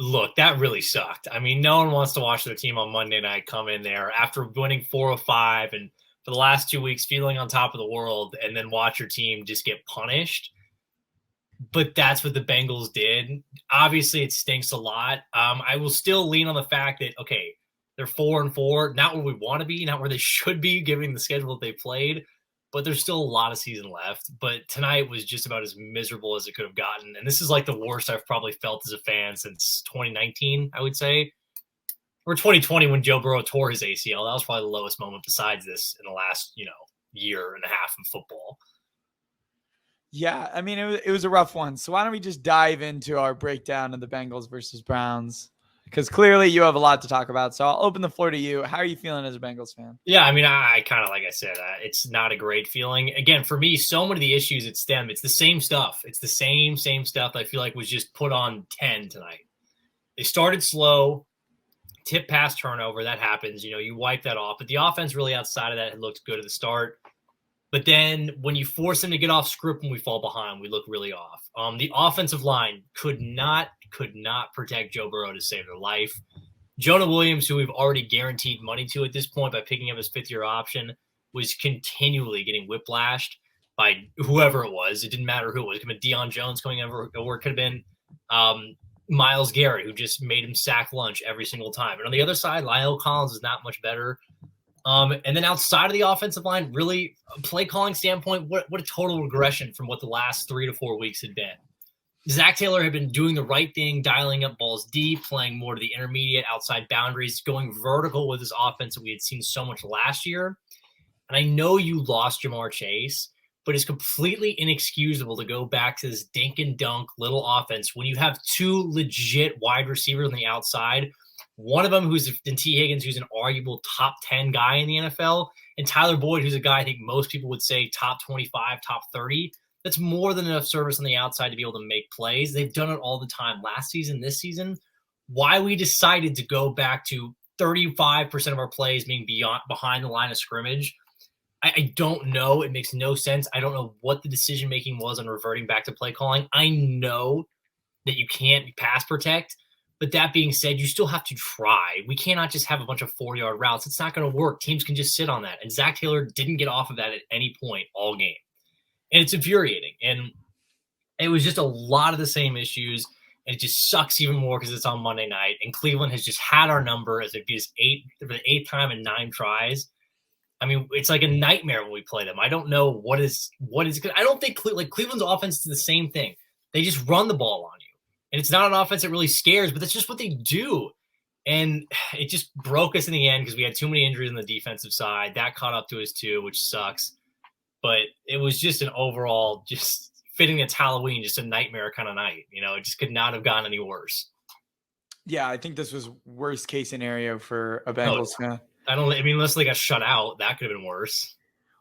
Look, that really sucked. I mean, no one wants to watch their team on Monday night come in there after winning 4-5 and for the last 2 weeks feeling on top of the world and then watch your team just get punished. But that's what the Bengals did. Obviously, it stinks a lot. I will still lean on the fact that, okay, they're 4-4, not where we want to be, not where they should be, given the schedule that they played. But there's still a lot of season left. But tonight was just about as miserable as it could have gotten. And this is like the worst I've probably felt as a fan since 2019, I would say. Or 2020 when Joe Burrow tore his ACL. That was probably the lowest moment besides this in the last, year and a half of football. Yeah, I mean, it was a rough one. So why don't we just dive into our breakdown of the Bengals versus Browns? Because clearly you have a lot to talk about. So I'll open the floor to you. How are you feeling as a Bengals fan? Yeah, I mean, I kind of, like I said, it's not a great feeling. Again, for me, so many of the issues at STEM, it's the same stuff. It's the same stuff I feel like was just put on 10 tonight. They started slow, tip pass turnover. That happens. You wipe that off. But the offense really outside of that had looked good at the start. But then when you force them to get off script when we fall behind, we look really off. The offensive line could not protect Joe Burrow to save their life. Jonah Williams, who we've already guaranteed money to at this point by picking up his fifth-year option, was continually getting whiplashed by whoever it was. It didn't matter who it was. It could have been Deion Jones coming over, or it could have been Myles Garrett, who just made him sack lunch every single time. And on the other side, Lyle Collins is not much better. And then outside of the offensive line, really, play calling standpoint, what a total regression from what the last 3 to 4 weeks had been. Zach Taylor had been doing the right thing, dialing up balls deep, playing more to the intermediate outside boundaries, going vertical with his offense that we had seen so much last year. And I know you lost Jamar Chase, but it's completely inexcusable to go back to this dink and dunk little offense when you have two legit wide receivers on the outside. One of them who's T. Higgins, who's an arguable top 10 guy in the NFL, and Tyler Boyd, who's a guy I think most people would say top 25, top 30. That's more than enough service on the outside to be able to make plays. They've done it all the time last season, this season. Why we decided to go back to 35% of our plays being behind the line of scrimmage, I don't know. It makes no sense. I don't know what the decision-making was on reverting back to play calling. I know that you can't pass protect, but that being said, you still have to try. We cannot just have a bunch of 4-yard routes. It's not going to work. Teams can just sit on that. And Zach Taylor didn't get off of that at any point all game. And it's infuriating. And it was just a lot of the same issues. And it just sucks even more because it's on Monday night. And Cleveland has just had our number as it be for the eighth time in 9 tries. I mean, it's like a nightmare when we play them. I don't know what is. I don't think Cleveland's offense is the same thing. They just run the ball on you. And it's not an offense that really scares, but that's just what they do. And it just broke us in the end because we had too many injuries on the defensive side. That caught up to us too, which sucks. But it was just an overall, just fitting it's Halloween, just a nightmare kind of night. It just could not have gotten any worse. Yeah, I think this was worst case scenario for a Bengals fan. Unless they got shut out, that could have been worse.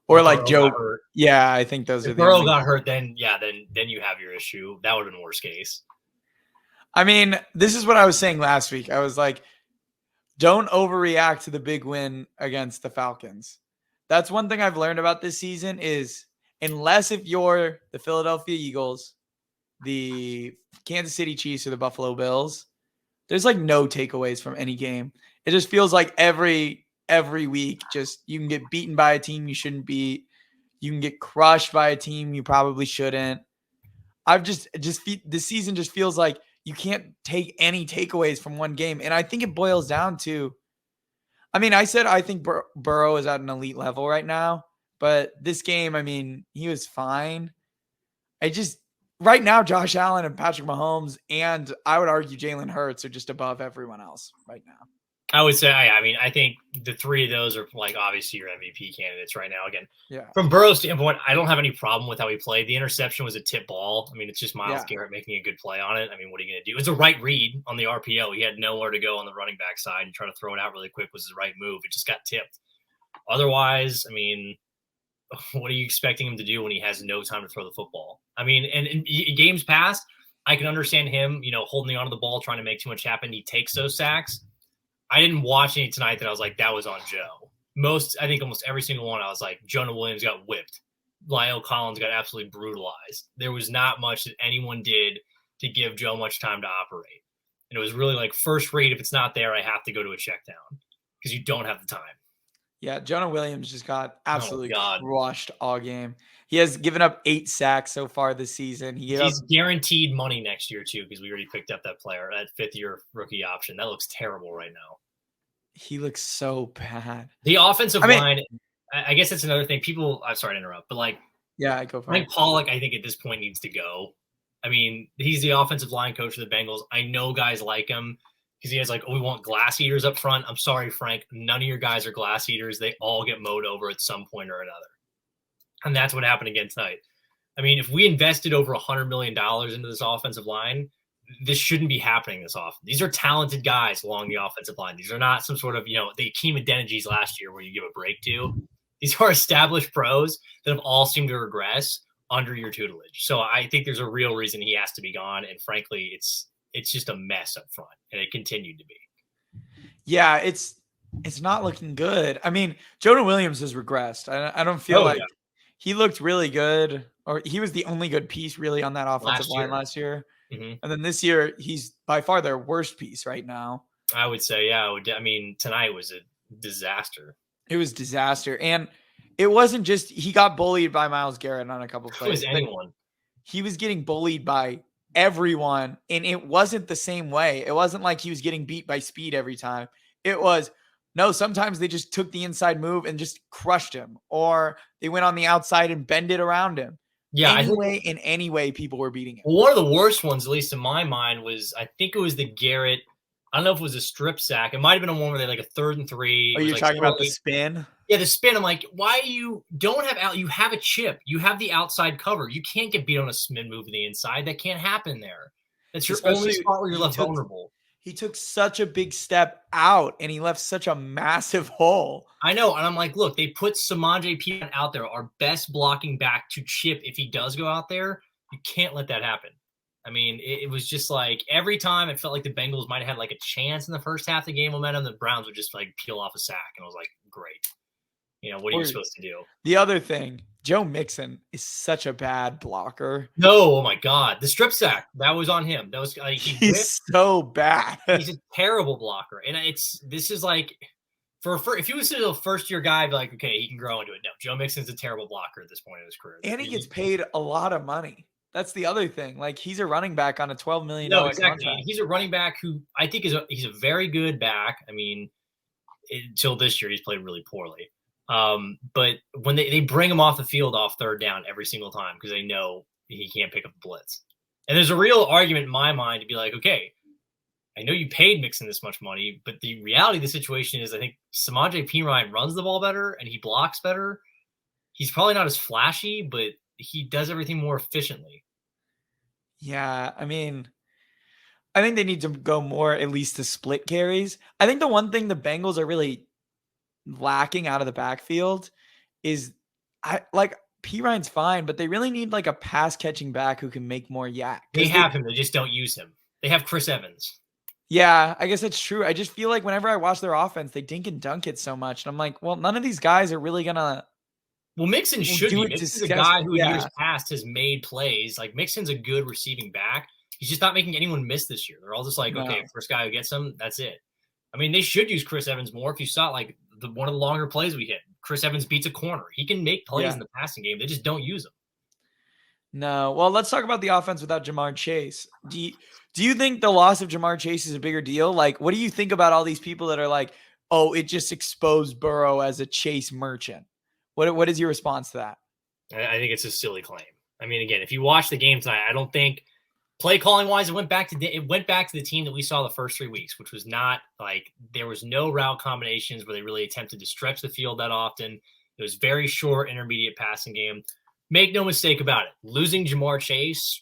Or like Joe. Yeah, I think those are the Burrow got hurt, then you have your issue. That would have been worst case. I mean, this is what I was saying last week. I was like, don't overreact to the big win against the Falcons. That's one thing I've learned about this season is unless if you're the Philadelphia Eagles, the Kansas City Chiefs, or the Buffalo Bills, there's like no takeaways from any game. It just feels like every week, just you can get beaten by a team you shouldn't beat. You can get crushed by a team you probably shouldn't. This season just feels like you can't take any takeaways from one game. And I think it boils down to, I think Burrow is at an elite level right now, but this game, he was fine. Right now, Josh Allen and Patrick Mahomes, and I would argue Jalen Hurts are just above everyone else right now. I would say, I think the three of those are like obviously your MVP candidates right now. Again, yeah. From Burrow's standpoint, I don't have any problem with how he played. The interception was a tip ball. It's just Myles Garrett making a good play on it. What are you going to do? It's a right read on the RPO. He had nowhere to go on the running back side, and trying to throw it out really quick was the right move. It just got tipped. Otherwise, what are you expecting him to do when he has no time to throw the football? And in games past, I can understand him, holding onto the ball, trying to make too much happen. He takes those sacks. I didn't watch any tonight that I was like, that was on Joe. I think almost every single one, I was like, Jonah Williams got whipped. Lyle Collins got absolutely brutalized. There was not much that anyone did to give Joe much time to operate. And it was really like first read. If it's not there, I have to go to a check down because you don't have the time. Yeah, Jonah Williams just got absolutely God. crushed all game. He has given up 8 sacks so far this season. He's guaranteed money next year too because we already picked up that player, that 5th-year rookie option. That looks terrible right now. He looks so bad. The offensive line, I guess that's another thing. People, I'm sorry to interrupt, but like, yeah, go for Mike it. Pollock, I think at this point needs to go. I mean, he's the offensive line coach of the Bengals. I know guys like him because he has like, oh, we want glass eaters up front. I'm sorry, Frank. None of your guys are glass eaters. They all get mowed over at some point or another. And that's what happened again tonight. I mean, if we invested over $100 million into this offensive line, this shouldn't be happening this often. These are talented guys along the offensive line. These are not some sort of, the Akeem Adenijis last year where you give a break to. These are established pros that have all seemed to regress under your tutelage. So I think there's a real reason he has to be gone. And frankly, it's just a mess up front, and it continued to be. Yeah, it's not looking good. I mean, Jonah Williams has regressed. I don't feel he looked really good, or he was the only good piece really on that offensive line last year. Mm-hmm. And then this year, he's by far their worst piece right now. I would say, yeah. I mean, tonight was a disaster. It was disaster. And it wasn't just he got bullied by Myles Garrett on a couple of plays. It was anyone. He was getting bullied by everyone, and it wasn't the same way. It wasn't like he was getting beat by speed every time. It was, no, sometimes they just took the inside move and just crushed him, or they went on the outside and bended around him. Yeah, in any way, people were beating him. Well, one of the worst ones, at least in my mind, was I think it was the Garrett. I don't know if it was a strip sack. It might have been a one where they had like a 3rd and 3. Oh, you're talking about the spin? Yeah, the spin. I'm like, why you don't have out? You have a chip. You have the outside cover. You can't get beat on a spin move in the inside. That can't happen there. That's your only spot where you're left vulnerable. He took such a big step out, and he left such a massive hole. I know, and I'm like, look, they put Samaje Perine out there, our best blocking back, to chip if he does go out there. You can't let that happen. I mean, it was just like every time it felt like the Bengals might have had like a chance in the first half to gain momentum, the Browns would just like peel off a sack. And I was like, great. What are you supposed to do? The other thing, Joe Mixon is such a bad blocker. No, oh my God. The strip sack, that was on him. That was like, he's so bad. He's a terrible blocker. And this is like, if he was still a first-year guy, I'd be like, okay, he can grow into it. No, Joe Mixon's a terrible blocker at this point in his career. And he gets paid a lot of money. That's the other thing. Like, he's a running back on a $12 million exactly. contract. He's a running back who I think he's a very good back. I mean, until this year, he's played really poorly. But when they bring him off the field off 3rd down every single time because they know he can't pick up the blitz. And there's a real argument in my mind to be like, okay, I know you paid Mixon this much money, but the reality of the situation is I think Samaje Perine runs the ball better and he blocks better. He's probably not as flashy, but he does everything more efficiently. Yeah, I mean, I think they need to go more at least to split carries. I think the one thing the Bengals are really lacking out of the backfield is Perine's fine, but they really need like a pass catching back who can make more yak. They have him, they just don't use him. They have Chris Evans. Yeah, I guess that's true. I just feel like whenever I watch their offense, they dink and dunk it so much. And I'm like, well, none of these guys are really gonna. Well, Mixon should be. Mixon's a guy who in years past has made plays. Like, Mixon's a good receiving back. He's just not making anyone miss this year. They're all just like, okay, first guy who gets them, that's it. I mean, they should use Chris Evans more. If you saw like one of the longer plays we hit, Chris Evans beats a corner. He can make plays in the passing game. They just don't use him. No. Well, let's talk about the offense without Jamar Chase. Do you think the loss of Jamar Chase is a bigger deal? Like, what do you think about all these people that are like, oh, it just exposed Burrow as a Chase merchant? What is your response to that? I think it's a silly claim. I mean, again, if you watch the game tonight, I don't think play calling wise, it went back to the team that we saw the first 3 weeks, which was not like there was no route combinations where they really attempted to stretch the field that often. It was very short, intermediate passing game. Make no mistake about it. Losing Jamar Chase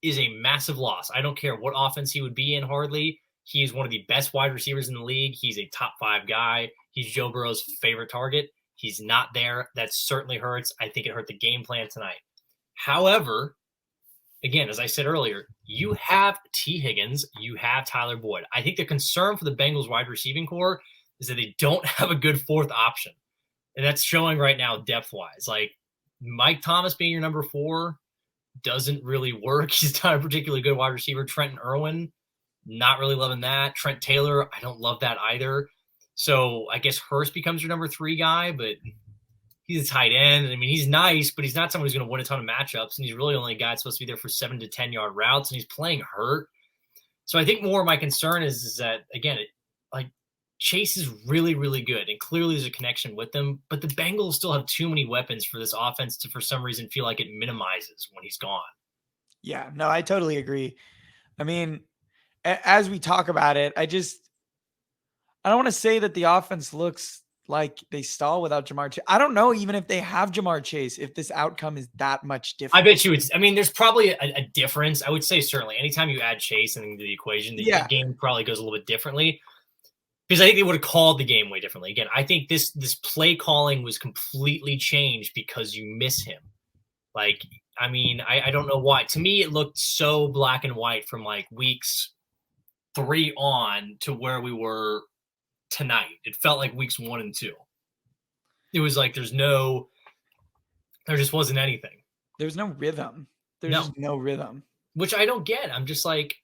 is a massive loss. I don't care what offense he would be in, hardly. He is one of the best wide receivers in the league. He's a top 5 guy. He's Joe Burrow's favorite target. He's not there. That certainly hurts. I think it hurt the game plan tonight. However, again, as I said earlier, you have T. Higgins, you have Tyler Boyd. I think the concern for the Bengals wide receiving core is that they don't have a good 4th option. And that's showing right now depth-wise. Like, Mike Thomas being your number 4 doesn't really work. He's not a particularly good wide receiver. Trenton Irwin, Not really loving that. Trent Taylor, I don't love that either. So I guess Hurst becomes your number 3 guy, but he's a tight end. I mean, he's nice, but he's not someone who's going to win a ton of matchups. And he's really only a guy that's supposed to be there for 7 to 10 yard routes, and he's playing hurt. So I think more of my concern is that, again, Chase is really, really good, and clearly there's a connection with them. But the Bengals still have too many weapons for this offense to, for some reason, feel like it minimizes when he's gone. Yeah, no, I totally agree. I mean, as we talk about it, I don't want to say that the offense looks like they stall without Jamar Chase. I don't know even if they have Jamar Chase, if this outcome is that much different. I bet you it's, I mean, there's probably a difference. I would say certainly anytime you add Chase into the equation, the game probably goes a little bit differently. Because I think they would have called the game way differently. Again, I think this play calling was completely changed because you miss him. Like, I mean, I don't know why. To me, it looked so black and white from like weeks 3 on to where we were tonight. It felt like weeks 1 and 2. It was like there just wasn't anything. There's no rhythm. Just no rhythm. Which I don't get. I'm just like,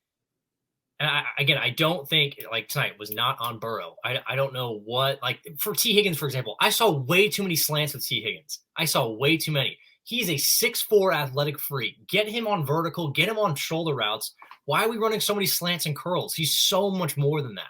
and I don't think like tonight was not on Burrow. I don't know what, like for T. Higgins, for example, I saw way too many slants with T. Higgins. I saw way too many. He's a 6'4" athletic freak. Get him on vertical, get him on shoulder routes. Why are we running so many slants and curls? He's so much more than that.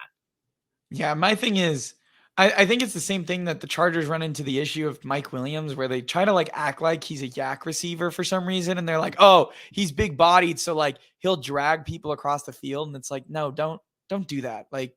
Yeah, my thing is, I think it's the same thing that the Chargers run into the issue of Mike Williams, where they try to like act like he's a yak receiver for some reason. And they're like, oh, he's big bodied. So like he'll drag people across the field. And it's like, no, don't do that. Like,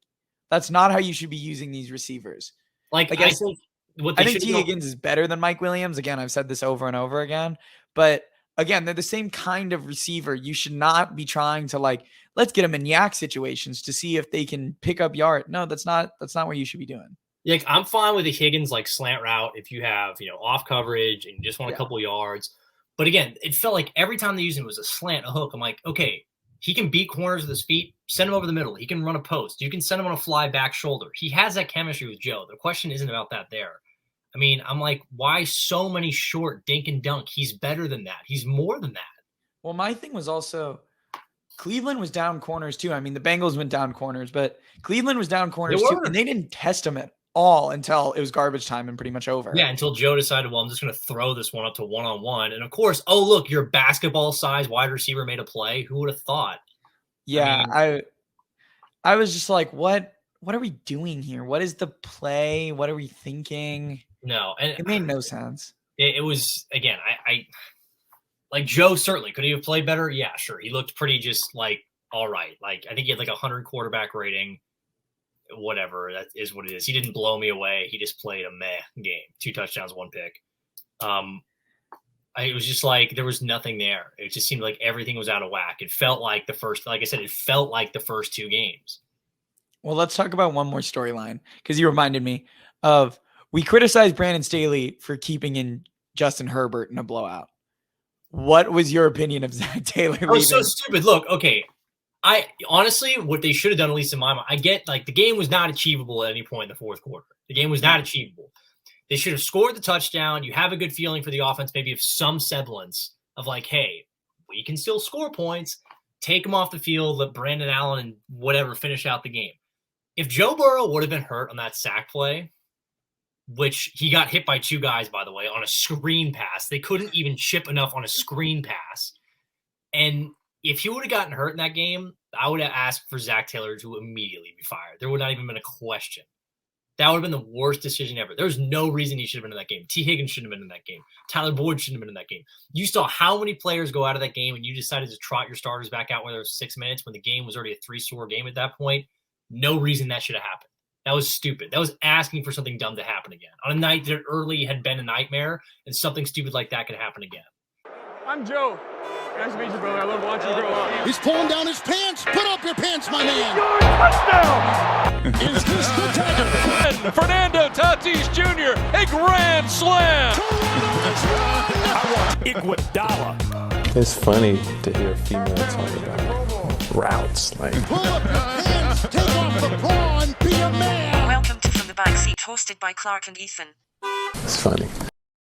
that's not how you should be using these receivers. Like I think T. Higgins is better than Mike Williams. Again, I've said this over and over again, but again, they're the same kind of receiver. You should not be trying to like, let's get them in yak situations to see if they can pick up yard. No, that's not what you should be doing. Yeah, I'm fine with the Higgins like slant route if you have, off coverage and you just want a couple yards. But again, it felt like every time they used him was a slant, a hook. I'm like, okay, he can beat corners with his feet, send him over the middle. He can run a post. You can send him on a fly back shoulder. He has that chemistry with Joe. The question isn't about that there. I mean, I'm like, why so many short dink and dunk? He's better than that. He's more than that. Well, my thing was also Cleveland was down corners too. I mean, the Bengals went down corners, but Cleveland was down corners too, and they didn't test him at all until it was garbage time and pretty much over. Yeah, until Joe decided, well, I'm just going to throw this one up to one-on-one. And of course, oh, look, your basketball size wide receiver made a play. Who would have thought? Yeah, I was just like, what are we doing here? What is the play? What are we thinking? No, and it made no sense. It was, again, I like Joe certainly. Could he have played better? Yeah, sure. He looked pretty just like, all right. Like, I think he had like 100 quarterback rating. Whatever, that is what it is. He didn't blow me away. He just played a meh game. 2 touchdowns, 1 pick. It was just like there was nothing there. It just seemed like everything was out of whack. It felt like it felt like the first 2 games. Well, let's talk about one more storyline because you reminded me of we criticized Brandon Staley for keeping in Justin Herbert in a blowout. What was your opinion of Zach Taylor? That was so stupid. Look, okay. I honestly, what they should have done, at least in my mind, I get like the game was not achievable at any point in the fourth quarter. The game was not achievable. They should have scored the touchdown. You have a good feeling for the offense, maybe of some semblance of like, hey, we can still score points. Take them off the field. Let Brandon Allen and whatever finish out the game. If Joe Burrow would have been hurt on that sack play, which he got hit by 2 guys, by the way, on a screen pass. They couldn't even chip enough on a screen pass. And if he would have gotten hurt in that game, I would have asked for Zach Taylor to immediately be fired. There would not even been a question. That would have been the worst decision ever. There was no reason he should have been in that game. T. Higgins shouldn't have been in that game. Tyler Boyd shouldn't have been in that game. You saw how many players go out of that game, and you decided to trot your starters back out where there was 6 minutes when the game was already a 3-score game at that point. No reason that should have happened. That was stupid. That was asking for something dumb to happen again. On a night that early had been a nightmare, and something stupid like that could happen again. I'm Joe. Nice to meet you, brother. I love watching you grow up. He's pulling down his pants. Put up your pants, my man. Touchdown! Is this the tackle? Fernando Tatis Jr., a grand slam! I want Iguodala. It's funny to hear a female talk about routes. Like, pull up your pants, take off the bra, and be a man. Welcome to From the Backseat, hosted by Clark and Ethan. it's funny.